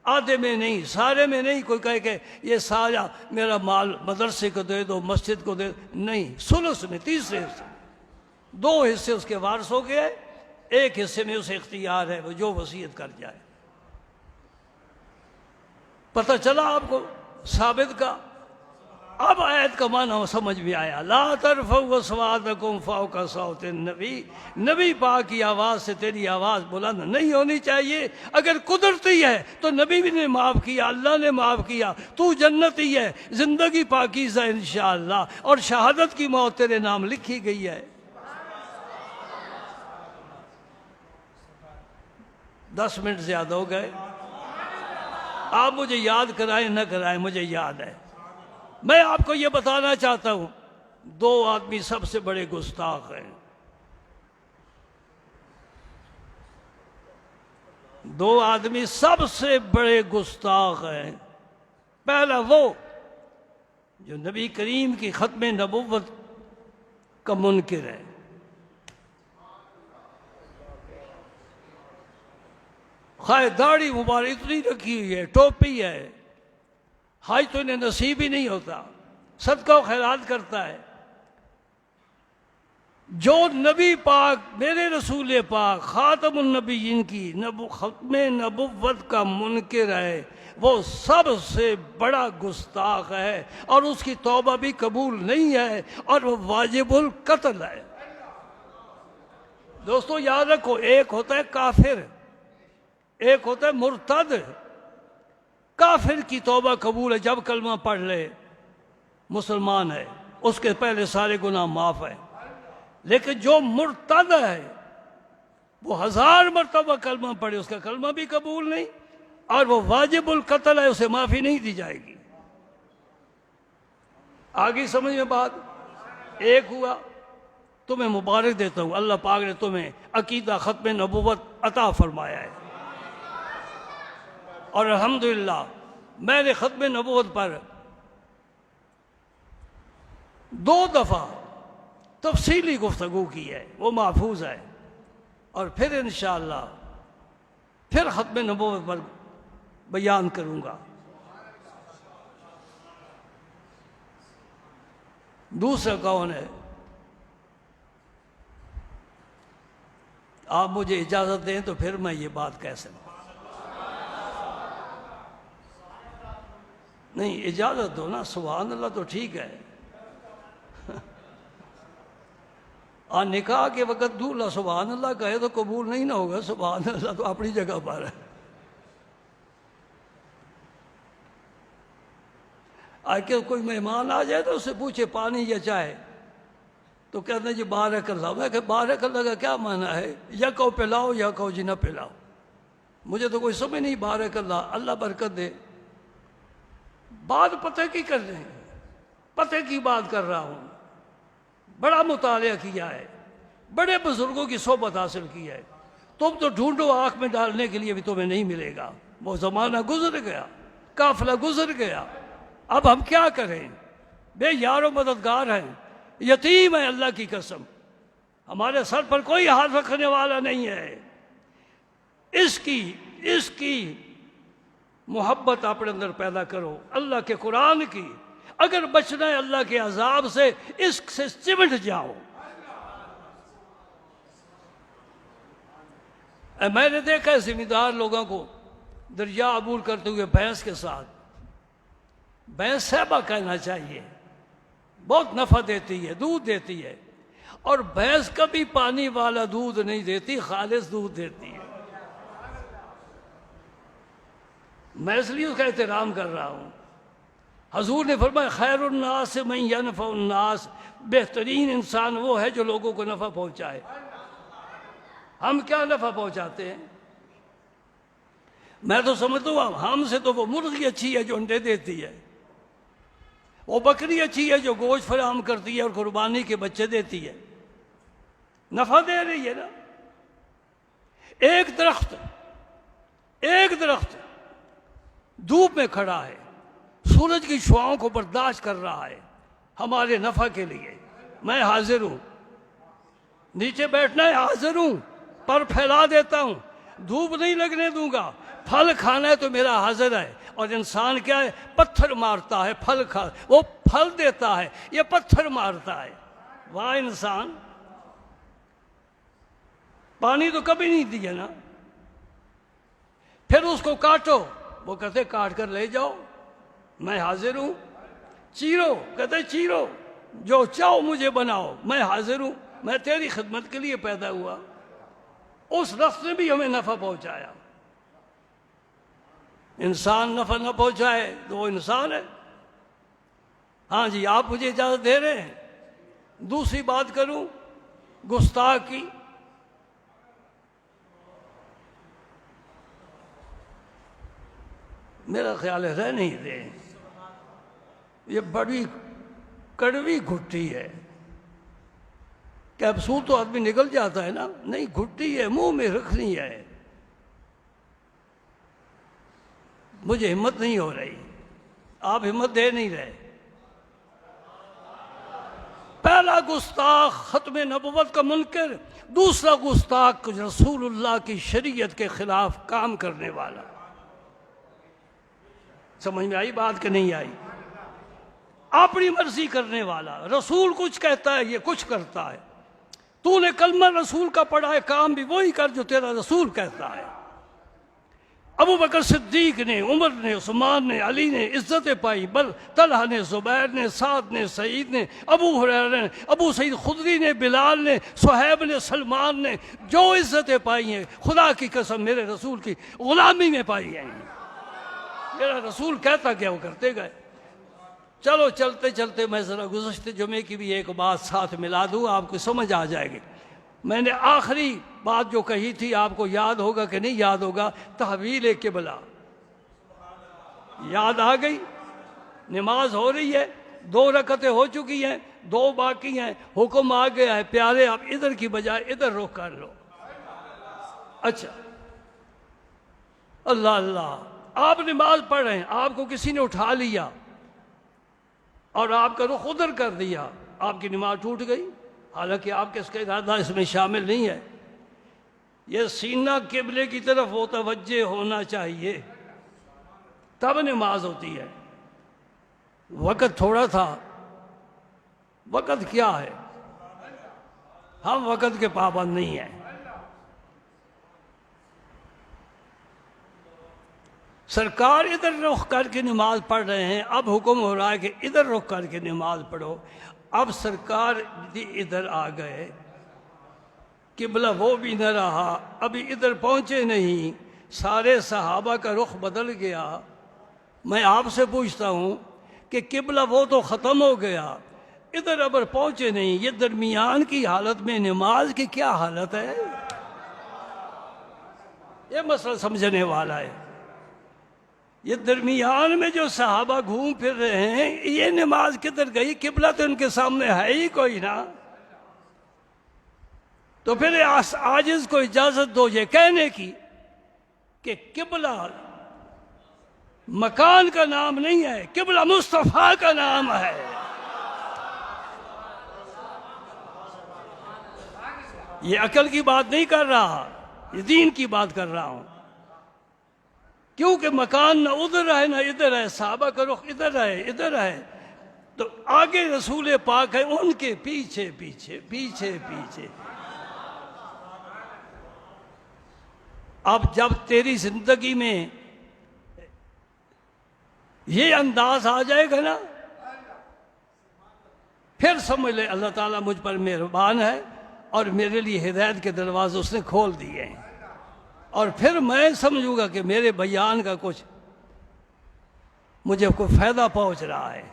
S1: آدھے میں نہیں، سارے میں نہیں. کوئی کہے کہ یہ سارا میرا مال مدرسے کو دے دو، مسجد کو دے دو، نہیں، ثلث میں، تیسرے حصے. 2 حصے اس کے وارث ہو گئے، 1 حصے میں اسے اختیار ہے وہ جو وصیت کر جائے. پتہ چلا آپ کو ثابت کا؟ اب آیت کا معنی سمجھ میں آیا. لا ترفعوا اصواتکم فوق صوت النبی. نبی پاک کی آواز سے تیری آواز بلند نہیں ہونی چاہیے. اگر قدرتی ہے تو نبی بھی نے معاف کیا، اللہ نے معاف کیا. تو جنتی ہے، زندگی پاکیزہ انشاءاللہ، اور شہادت کی موت تیرے نام لکھی گئی ہے. 10 منٹ زیادہ ہو گئے. آپ مجھے یاد کرائیں نہ کرائیں، مجھے یاد ہے. میں آپ کو یہ بتانا چاہتا ہوں 2 آدمی سب سے بڑے گستاخ ہیں. 2 آدمی سب سے بڑے گستاخ ہیں. پہلا وہ جو نبی کریم کی ختم نبوت کا منکر ہے. خواہ داڑھی مبارک اتنی رکھی ہوئی ہے، ٹوپی ہے، حج تو انہیں نصیب ہی نہیں ہوتا، صدقہ و خیرات کرتا ہے. جو نبی پاک، میرے رسول پاک خاتم النبیین کی ختم نبوت کا منکر ہے، وہ سب سے بڑا گستاخ ہے، اور اس کی توبہ بھی قبول نہیں ہے، اور وہ واجب القتل ہے. دوستو یاد رکھو، ایک ہوتا ہے کافر، ایک ہوتا ہے مرتد. کافر کی توبہ قبول ہے جب کلمہ پڑھ لے، مسلمان ہے، اس کے پہلے سارے گناہ معاف ہیں. لیکن جو مرتد ہے وہ 1000 مرتبہ کلمہ پڑھے، اس کا کلمہ بھی قبول نہیں، اور وہ واجب القتل ہے، اسے معافی نہیں دی جائے گی. آگے سمجھ میں بات؟ ایک ہوا. تمہیں مبارک دیتا ہوں، اللہ پاک نے تمہیں عقیدہ ختم نبوت عطا فرمایا ہے، اور الحمدللہ میں نے ختم نبوت پر 2 دفعہ تفصیلی گفتگو کی ہے، وہ محفوظ ہے. اور پھر انشاءاللہ پھر ختم نبوت پر بیان کروں گا. دوسرا کون ہے؟ آپ مجھے اجازت دیں تو پھر میں یہ بات کہہ سکتا. نہیں اجازت دو نا، سبحان اللہ تو ٹھیک ہے. نکاح کے وقت دولہا سبحان اللہ کہے تو قبول نہیں نہ ہوگا. سبحان اللہ تو اپنی جگہ پر ہے. کہ کوئی مہمان آ جائے تو اس سے پوچھے پانی یا چائے، تو کہتے ہیں جی بارک اللہ. میں کہ بارک اللہ کا کیا معنی ہے؟ یا کہو پلاؤ یا کہو جی نہ پلاؤ. مجھے تو کوئی سمجھ نہیں. بارک اللہ، اللہ برکت دے. بات پتہ کی کر رہے ہیں، پتہ کی بات کر رہا ہوں. بڑا مطالعہ کیا ہے، بڑے بزرگوں کی صحبت حاصل کی ہے. تم تو ڈھونڈو، آنکھ میں ڈالنے کے لیے بھی تمہیں نہیں ملے گا. وہ زمانہ گزر گیا، قافلہ گزر گیا. اب ہم کیا کریں؟ بے یار و مددگار ہیں، یتیم ہیں. اللہ کی قسم ہمارے سر پر کوئی ہاتھ رکھنے والا نہیں ہے. اس کی محبت اپنے اندر پیدا کرو، اللہ کے قرآن کی. اگر بچنا ہے اللہ کے عذاب سے، اس سے چمٹ جاؤ. میں نے دیکھا ہے ذمہ دار لوگوں کو دریا عبور کرتے ہوئے بھینس کے ساتھ. بھینس صحبہ کہنا چاہیے، بہت نفع دیتی ہے، دودھ دیتی ہے. اور بھینس کبھی پانی والا دودھ نہیں دیتی، خالص دودھ دیتی ہے. میں اس لیے اس کا احترام کر رہا ہوں. حضور نے فرمایا خیر الناس من ینفع الناس، بہترین انسان وہ ہے جو لوگوں کو نفع پہنچائے. ہم کیا نفع پہنچاتے ہیں؟ میں تو سمجھتا ہوں ہم سے تو وہ مرغی اچھی ہے جو انڈے دیتی ہے. وہ بکری اچھی ہے جو گوشت فراہم کرتی ہے اور قربانی کے بچے دیتی ہے، نفع دے رہی ہے نا۔ ایک درخت دھوپ میں کھڑا ہے، سورج کی شعاؤں کو برداشت کر رہا ہے ہمارے نفع کے لیے، میں حاضر ہوں، نیچے بیٹھنا ہے حاضر ہوں، پر پھیلا دیتا ہوں، دھوپ نہیں لگنے دوں گا، پھل کھانا ہے تو میرا حاضر ہے۔ اور انسان کیا ہے؟ پتھر مارتا ہے، پھل کھا، وہ پھل دیتا ہے، یہ پتھر مارتا ہے۔ واہ انسان، پانی تو کبھی نہیں دیا نا، پھر اس کو کاٹو، وہ کہتے کاٹ کر لے جاؤ، میں حاضر ہوں۔ چیرو، کہتے چیرو، جو چاہو مجھے بناؤ، میں حاضر ہوں، میں تیری خدمت کے لیے پیدا ہوا۔ اس رخت نے بھی ہمیں نفع پہنچایا۔ انسان نفع نہ پہنچائے تو وہ انسان ہے۔ ہاں جی، آپ مجھے اجازت دے رہے ہیں دوسری بات کروں گستاخ کی؟ میرا خیال ہے رہ نہیں رہے، یہ بڑی کڑوی گھٹی ہے۔ کیپسول تو آدمی نکل جاتا ہے نا، نہیں گھٹی ہے، منہ میں رکھنی ہے۔ مجھے ہمت نہیں ہو رہی، آپ ہمت دے نہیں رہے۔ پہلا گستاخ ختم نبوت کا منکر، دوسرا گستاخ رسول اللہ کی شریعت کے خلاف کام کرنے والا۔ سمجھ میں آئی بات کہ نہیں آئی؟ اپنی مرضی کرنے والا، رسول کچھ کہتا ہے یہ کچھ کرتا ہے۔ تو نے کلمہ رسول کا پڑھا ہے، کام بھی وہی کر جو تیرا رسول کہتا ہے۔ ابو بکر صدیق نے، عمر نے، عثمان نے، علی نے عزتیں پائی، بل طلحہ نے، زبیر نے، سعد نے، سعید نے، ابو ہریرہ نے، ابو سعید خدری نے، بلال نے، صہیب نے، سلمان نے جو عزتیں پائی ہیں، خدا کی قسم میرے رسول کی غلامی میں پائی ہیں۔ میرا رسول کہتا کیا وہ کرتے گئے۔ چلو چلتے چلتے میں ذرا گزشتے جمعے کی بھی ایک بات ساتھ ملا دوں، آپ کو سمجھ آ جائے گی۔ میں نے آخری بات جو کہی تھی آپ کو یاد ہوگا کہ نہیں یاد ہوگا، تحویل قبلہ یاد آ گئی؟ نماز ہو رہی ہے، 2 رکعتیں ہو چکی ہیں، 2 باقی ہیں، حکم آ گیا ہے پیارے آپ ادھر کی بجائے ادھر رخ کر لو۔ اچھا، اللہ اللہ، آپ نماز پڑھ رہے ہیں، آپ کو کسی نے اٹھا لیا اور آپ کا رخ ادھر کر دیا، آپ کی نماز ٹوٹ گئی، حالانکہ آپ کے اس کا ارادہ اس میں شامل نہیں ہے۔ یہ سینہ قبلے کی طرف متوجہ ہونا چاہیے، تب نماز ہوتی ہے۔ وقت تھوڑا تھا، وقت کیا ہے، ہم وقت کے پابند نہیں ہیں۔ سرکار ادھر رخ کر کے نماز پڑھ رہے ہیں، اب حکم ہو رہا ہے کہ ادھر رخ کر کے نماز پڑھو۔ اب سرکار ادھر آ گئے، قبلہ وہ بھی نہ رہا، ابھی ادھر پہنچے نہیں، سارے صحابہ کا رخ بدل گیا۔ میں آپ سے پوچھتا ہوں کہ قبلہ وہ تو ختم ہو گیا، ادھر اب پہنچے نہیں، یہ درمیان کی حالت میں نماز کی کیا حالت ہے؟ یہ مسئلہ سمجھنے والا ہے۔ یہ درمیان میں جو صحابہ گھوم پھر رہے ہیں، یہ نماز کدھر گئی؟ قبلہ تو ان کے سامنے ہے ہی کوئی نا۔ تو پھر عاجز کو اجازت دو یہ کہنے کی کہ قبلہ مکان کا نام نہیں ہے، قبلہ مصطفیٰ کا نام ہے۔ یہ عقل کی بات نہیں کر رہا، یہ دین کی بات کر رہا ہوں، کیونکہ مکان نہ ادھر ہے نہ ادھر ہے، صحابہ کا رخ ادھر ہے ادھر ہے، تو آگے رسول پاک ہے، ان کے پیچھے پیچھے پیچھے پیچھے۔ اب جب تیری زندگی میں یہ انداز آ جائے گا نا، پھر سمجھ لے اللہ تعالیٰ مجھ پر مہربان ہے اور میرے لیے ہدایت کے دروازے اس نے کھول دیے ہیں، اور پھر میں سمجھوں گا کہ میرے بیان کا کچھ مجھے کوئی فائدہ پہنچ رہا ہے۔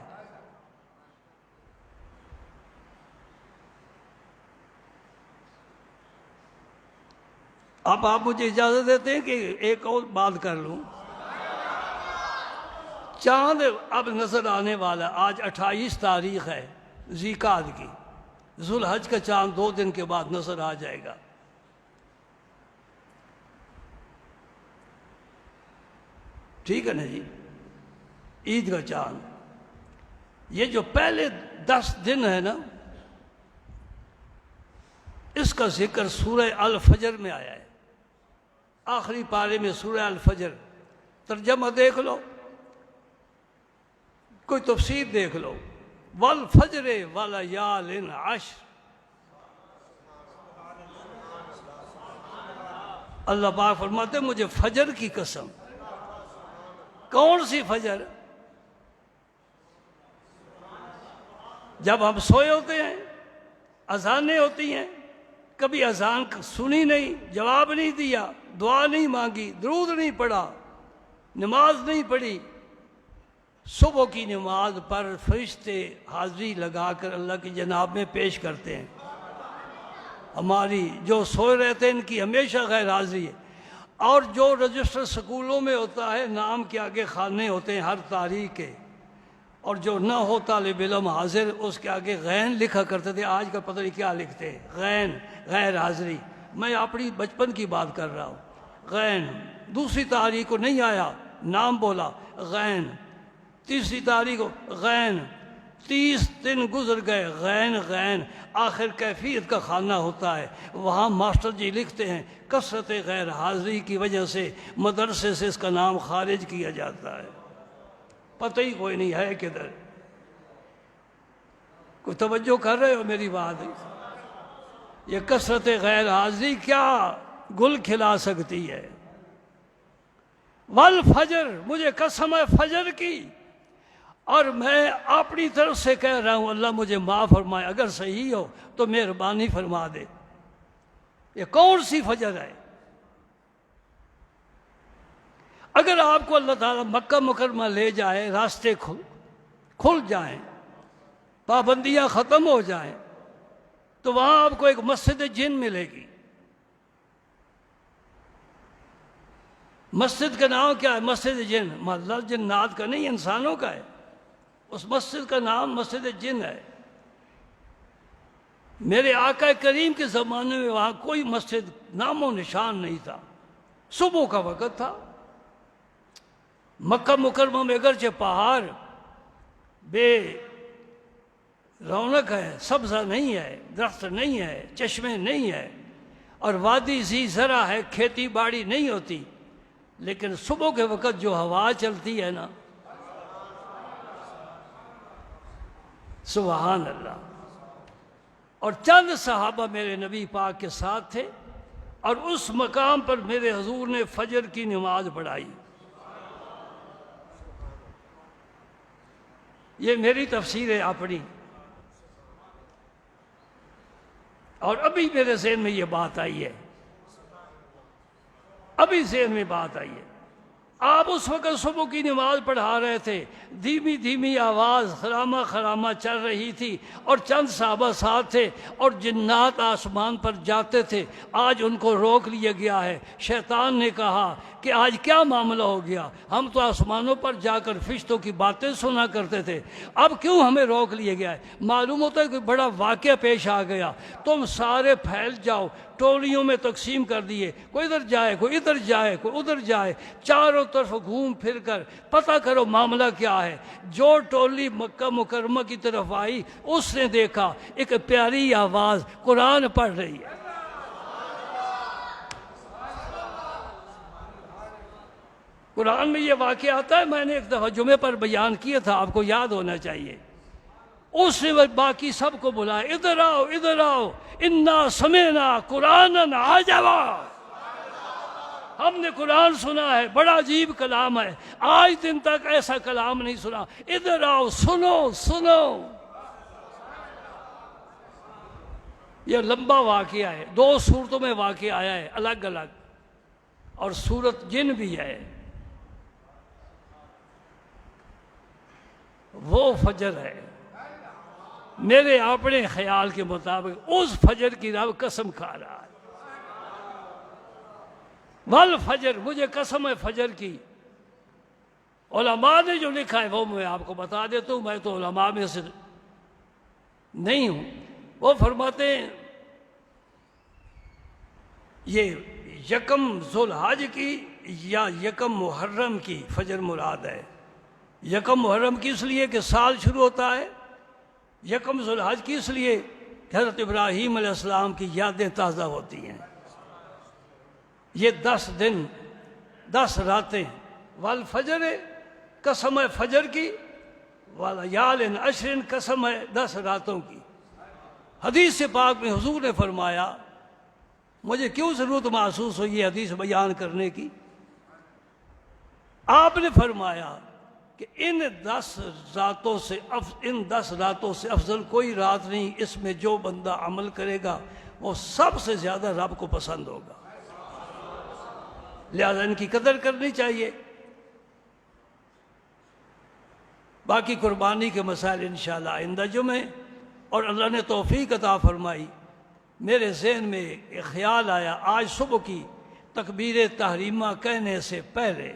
S1: اب آپ مجھے اجازت دیتے ہیں کہ ایک اور بات کر لوں؟ چاند اب نظر آنے والا، آج 28 تاریخ ہے ذی القعدہ کی، ذوالحج کا چاند 2 دن کے بعد نظر آ جائے گا۔ ٹھیک ہے نا جی، عید کا چاند۔ یہ جو پہلے 10 دن ہے نا، اس کا ذکر سورہ الفجر میں آیا ہے، آخری پارے میں سورہ الفجر۔ ترجمہ دیکھ لو، کوئی تفسیر دیکھ لو، والفجر ولیال عشر۔ اللہ پاک فرماتے ہیں مجھے فجر کی قسم۔ کون سی فجر؟ جب ہم سوئے ہوتے ہیں، اذانیں ہوتی ہیں، کبھی اذان سنی نہیں، جواب نہیں دیا، دعا نہیں مانگی، درود نہیں پڑھا، نماز نہیں پڑھی۔ صبح کی نماز پر فرشتے حاضری لگا کر اللہ کی جناب میں پیش کرتے ہیں۔ ہماری جو سوئے رہتے ہیں ان کی ہمیشہ غیر حاضری ہے۔ اور جو رجسٹر سکولوں میں ہوتا ہے، نام کے آگے خانے ہوتے ہیں ہر تاریخ کے، اور جو نہ ہو طالب علم حاضر، اس کے آگے غین لکھا کرتے تھے۔ آج کا پتہ نہیں کیا لکھتے ہیں، غین، غیر حاضری۔ میں اپنی بچپن کی بات کر رہا ہوں۔ غین، دوسری تاریخ کو نہیں آیا، نام بولا غین، تیسری تاریخ کو غین، 30 دن گزر گئے، غین غین، آخر کیفیت کا خانہ ہوتا ہے، وہاں ماسٹر جی لکھتے ہیں کثرت غیر حاضری کی وجہ سے مدرسے سے اس کا نام خارج کیا جاتا ہے۔ پتہ ہی کوئی نہیں ہے کدھر۔ کوئی توجہ کر رہے ہو میری بات؟ یہ کثرت غیر حاضری کیا گل کھلا سکتی ہے؟ والفجر، مجھے قسم ہے فجر کی، اور میں اپنی طرف سے کہہ رہا ہوں اللہ مجھے معاف فرمائے، اگر صحیح ہو تو مہربانی فرما دے۔ یہ کون سی فجر ہے؟ اگر آپ کو اللہ تعالیٰ مکہ مکرمہ لے جائے، راستے کھل جائیں، پابندیاں ختم ہو جائیں، تو وہاں آپ کو ایک مسجد جن ملے گی۔ مسجد کا نام کیا ہے؟ مسجد جن، مطلب جنات کا نہیں، انسانوں کا ہے۔ اس مسجد کا نام مسجد جن ہے۔ میرے آقا کریم کے زمانے میں وہاں کوئی مسجد نام و نشان نہیں تھا، صبح کا وقت تھا۔ مکہ مکرمہ میں اگرچہ پہاڑ بے رونق ہے، سبزہ نہیں ہے، درخت نہیں ہے، چشمے نہیں ہے، اور وادی ذی زرع ہے، کھیتی باڑی نہیں ہوتی، لیکن صبح کے وقت جو ہوا چلتی ہے نا، سبحان اللہ۔ اور چند صحابہ میرے نبی پاک کے ساتھ تھے، اور اس مقام پر میرے حضور نے فجر کی نماز پڑھائی۔ یہ میری تفسیر ہے اپنی، اور ابھی میرے ذہن میں یہ بات آئی ہے، ابھی ذہن میں بات آئی ہے۔ آپ اس وقت صبح کی نماز پڑھا رہے تھے، دھیمی دھیمی آواز خرامہ خرامہ چل رہی تھی، اور چند صحابہ ساتھ تھے، اور جنات آسمان پر جاتے تھے۔ آج ان کو روک لیا گیا ہے۔ شیطان نے کہا کہ آج کیا معاملہ ہو گیا؟ ہم تو آسمانوں پر جا کر فرشتوں کی باتیں سنا کرتے تھے، اب کیوں ہمیں روک لیا گیا ہے؟ معلوم ہوتا ہے کہ بڑا واقعہ پیش آ گیا، تم سارے پھیل جاؤ۔ ٹولیوں میں تقسیم کر دیے، کوئی ادھر جائے، کوئی ادھر جائے، کوئی ادھر جائے، چاروں طرف گھوم پھر کر پتہ کرو معاملہ کیا ہے۔ جو ٹولی مکہ مکرمہ کی طرف آئی، اس نے دیکھا ایک پیاری آواز قرآن پڑھ رہی ہے۔ قرآن میں یہ واقعہ آتا ہے، میں نے ایک دفعہ جمعے پر بیان کیا تھا، آپ کو یاد ہونا چاہیے۔ اس نے باقی سب کو بلایا، ادھر آؤ ادھر آؤ، انا سمعنا قرآنا عجبا، ہم نے قرآن سنا ہے، بڑا عجیب کلام ہے، آج دن تک ایسا کلام نہیں سنا، ادھر آؤ سنو سنو۔ یہ لمبا واقعہ ہے، 2 صورتوں میں واقعہ آیا ہے الگ الگ، اور صورت جن بھی ہے۔ وہ فجر ہے، میرے اپنے خیال کے مطابق اس فجر کی رب قسم کھا رہا ہے۔ والفجر، مجھے قسم ہے فجر کی، علماء نے جو لکھا ہے وہ میں آپ کو بتا دیتا ہوں، میں تو علماء میں سے نہیں ہوں۔ وہ فرماتے ہیں یہ یکم ذوالحج کی یا یکم محرم کی فجر مراد ہے۔ یکم محرم کی اس لیے کہ سال شروع ہوتا ہے، یکم ذوالحج کی اس لیے کہ حضرت ابراہیم علیہ السلام کی یادیں تازہ ہوتی ہیں۔ یہ 10 دن 10 راتیں، والفجر قسم ہے فجر کی، ولیال عشر قسم ہے 10 راتوں کی۔ حدیث پاک میں حضور نے فرمایا، مجھے کیوں ضرورت محسوس ہوئی یہ حدیث بیان کرنے کی؟ آپ نے فرمایا کہ ان 10 راتوں سے افضل کوئی رات نہیں، اس میں جو بندہ عمل کرے گا وہ سب سے زیادہ رب کو پسند ہوگا، لہذا ان کی قدر کرنی چاہیے۔ باقی قربانی کے مسائل انشاءاللہ آئندہ جمعے، اور اللہ نے توفیق عطا فرمائی، میرے ذہن میں ایک خیال آیا، آج صبح کی تکبیر تحریمہ کہنے سے پہلے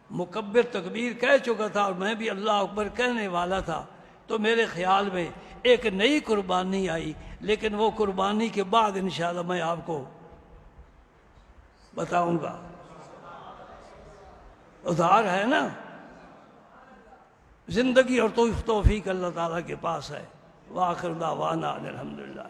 S1: مکبر تکبیر کہہ چکا تھا اور میں بھی اللہ اکبر کہنے والا تھا، تو میرے خیال میں ایک نئی قربانی آئی، لیکن وہ قربانی کے بعد انشاءاللہ میں آپ کو بتاؤں گا۔ ادھار ہے نا، زندگی اور توفیق اللہ تعالیٰ کے پاس ہے۔ وآخر دعوانا الحمدللہ۔